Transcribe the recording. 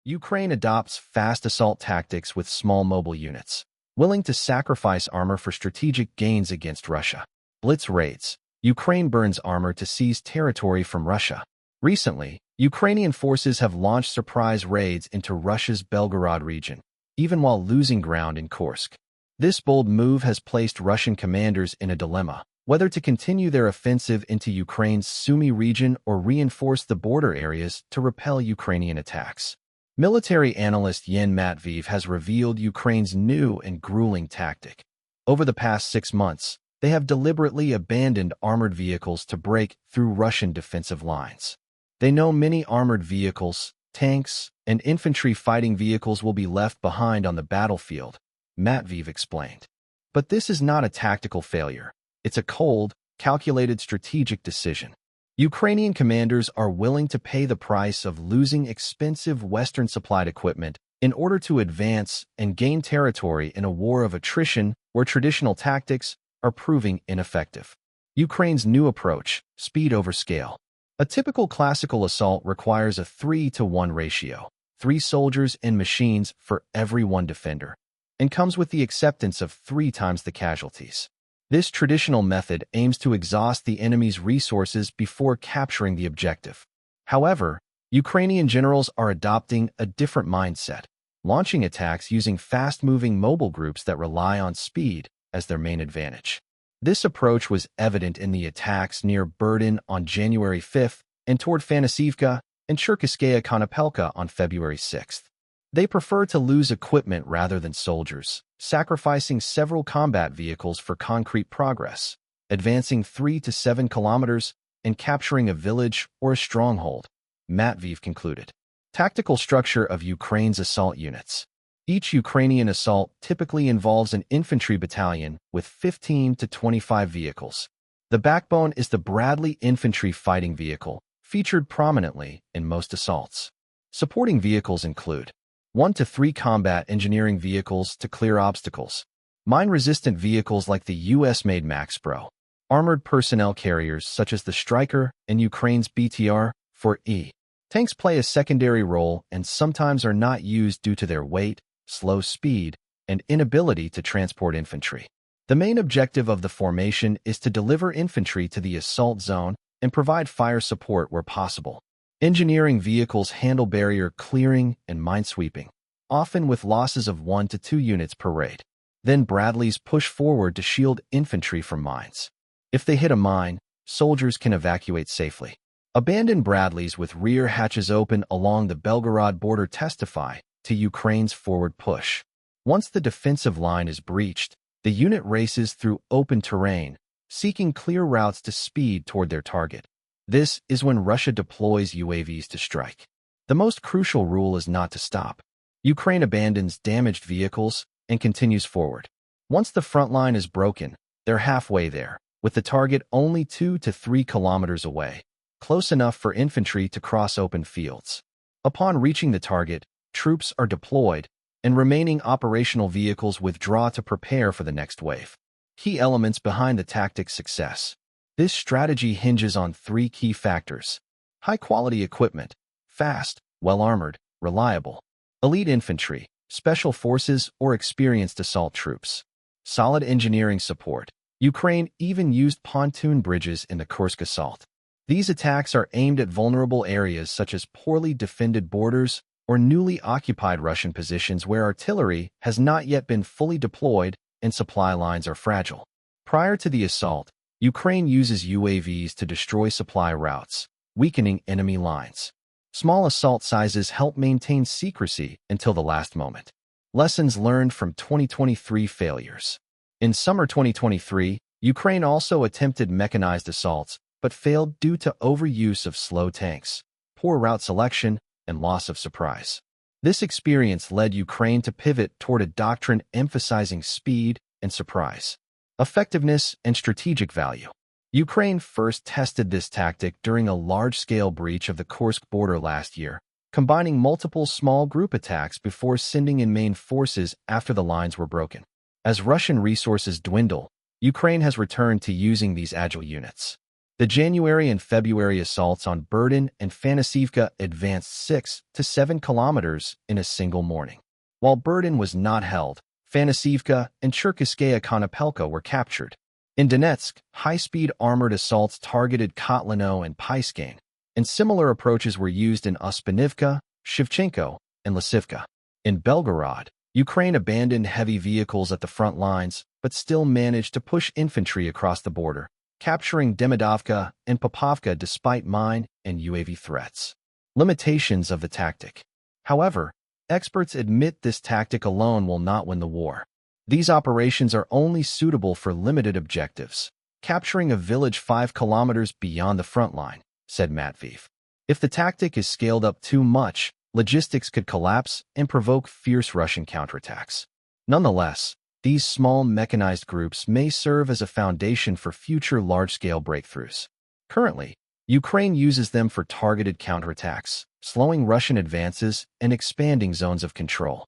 Ukraine adopts fast assault tactics with small mobile units, willing to sacrifice armor for strategic gains against Russia. Blitz raids. Ukraine burns armor to seize territory from Russia. Recently, Ukrainian forces have launched surprise raids into Russia's Belgorod region, even while losing ground in Kursk. This bold move has placed Russian commanders in a dilemma, whether to continue their offensive into Ukraine's Sumy region or reinforce the border areas to repel Ukrainian attacks. Military analyst Yen Matveev has revealed Ukraine's new and grueling tactic. Over the past 6 months, they have deliberately abandoned armored vehicles to break through Russian defensive lines. They know many armored vehicles, tanks, and infantry fighting vehicles will be left behind on the battlefield, Matveev explained. But this is not a tactical failure. It's a cold, calculated strategic decision. Ukrainian commanders are willing to pay the price of losing expensive Western-supplied equipment in order to advance and gain territory in a war of attrition where traditional tactics are proving ineffective. Ukraine's new approach, speed over scale. A typical classical assault requires a 3-to-1 ratio, 3 soldiers and machines for every 1 defender, and comes with the acceptance of 3 times the casualties. This traditional method aims to exhaust the enemy's resources before capturing the objective. However, Ukrainian generals are adopting a different mindset, launching attacks using fast-moving mobile groups that rely on speed as their main advantage. This approach was evident in the attacks near Berdin on January 5th and toward Fanasivka and Cherkasskaya Konopelka on February 6th. They prefer to lose equipment rather than soldiers, sacrificing several combat vehicles for concrete progress, advancing 3 to 7 kilometers and capturing a village or a stronghold, Matveev concluded. Tactical structure of Ukraine's assault units. Each Ukrainian assault typically involves an infantry battalion with 15 to 25 vehicles. The backbone is the Bradley infantry fighting vehicle, featured prominently in most assaults. Supporting vehicles include 1 to 3 combat engineering vehicles to clear obstacles, mine-resistant vehicles like the US-made MaxPro, armored personnel carriers such as the Stryker and Ukraine's BTR-4E. Tanks play a secondary role and sometimes are not used due to their weight, slow speed, and inability to transport infantry. The main objective of the formation is to deliver infantry to the assault zone and provide fire support where possible. Engineering vehicles handle barrier clearing and minesweeping, often with losses of 1 to 2 units per raid. Then Bradleys push forward to shield infantry from mines. If they hit a mine, soldiers can evacuate safely. Abandoned Bradleys with rear hatches open along the Belgorod border testify to Ukraine's forward push. Once the defensive line is breached, the unit races through open terrain, seeking clear routes to speed toward their target. This is when Russia deploys UAVs to strike. The most crucial rule is not to stop. Ukraine abandons damaged vehicles and continues forward. Once the front line is broken, they're halfway there, with the target only 2 to 3 kilometers away, close enough for infantry to cross open fields. Upon reaching the target, troops are deployed, and remaining operational vehicles withdraw to prepare for the next wave. Key elements behind the tactic's success. This strategy hinges on 3 key factors: high-quality equipment, fast, well-armored, reliable, elite infantry, special forces, or experienced assault troops, solid engineering support. Ukraine even used pontoon bridges in the Kursk assault. These attacks are aimed at vulnerable areas such as poorly defended borders or newly occupied Russian positions where artillery has not yet been fully deployed and supply lines are fragile. Prior to the assault, Ukraine uses UAVs to destroy supply routes, weakening enemy lines. Small assault sizes help maintain secrecy until the last moment. Lessons learned from 2023 failures. In summer 2023, Ukraine also attempted mechanized assaults, but failed due to overuse of slow tanks, poor route selection, and loss of surprise. This experience led Ukraine to pivot toward a doctrine emphasizing speed and surprise, effectiveness, and strategic value. Ukraine first tested this tactic during a large-scale breach of the Kursk border last year, combining multiple small group attacks before sending in main forces after the lines were broken. As Russian resources dwindle, Ukraine has returned to using these agile units. The January and February assaults on Berden and Fanasivka advanced 6 to 7 kilometers in a single morning. While Berden was not held, Fanasivka and Cherkiskaya Konopelka were captured. In Donetsk, high-speed armored assaults targeted Kotlino and Pyskane, and similar approaches were used in Ospinivka, Shevchenko, and Lysivka. In Belgorod, Ukraine abandoned heavy vehicles at the front lines, but still managed to push infantry across the border, capturing Demidovka and Popovka despite mine and UAV threats. Limitations of the tactic. However, experts admit this tactic alone will not win the war. These operations are only suitable for limited objectives, capturing a village 5 kilometers beyond the front line, said Matveev. If the tactic is scaled up too much, logistics could collapse and provoke fierce Russian counterattacks. Nonetheless, these small mechanized groups may serve as a foundation for future large-scale breakthroughs. Currently, Ukraine uses them for targeted counterattacks, slowing Russian advances and expanding zones of control.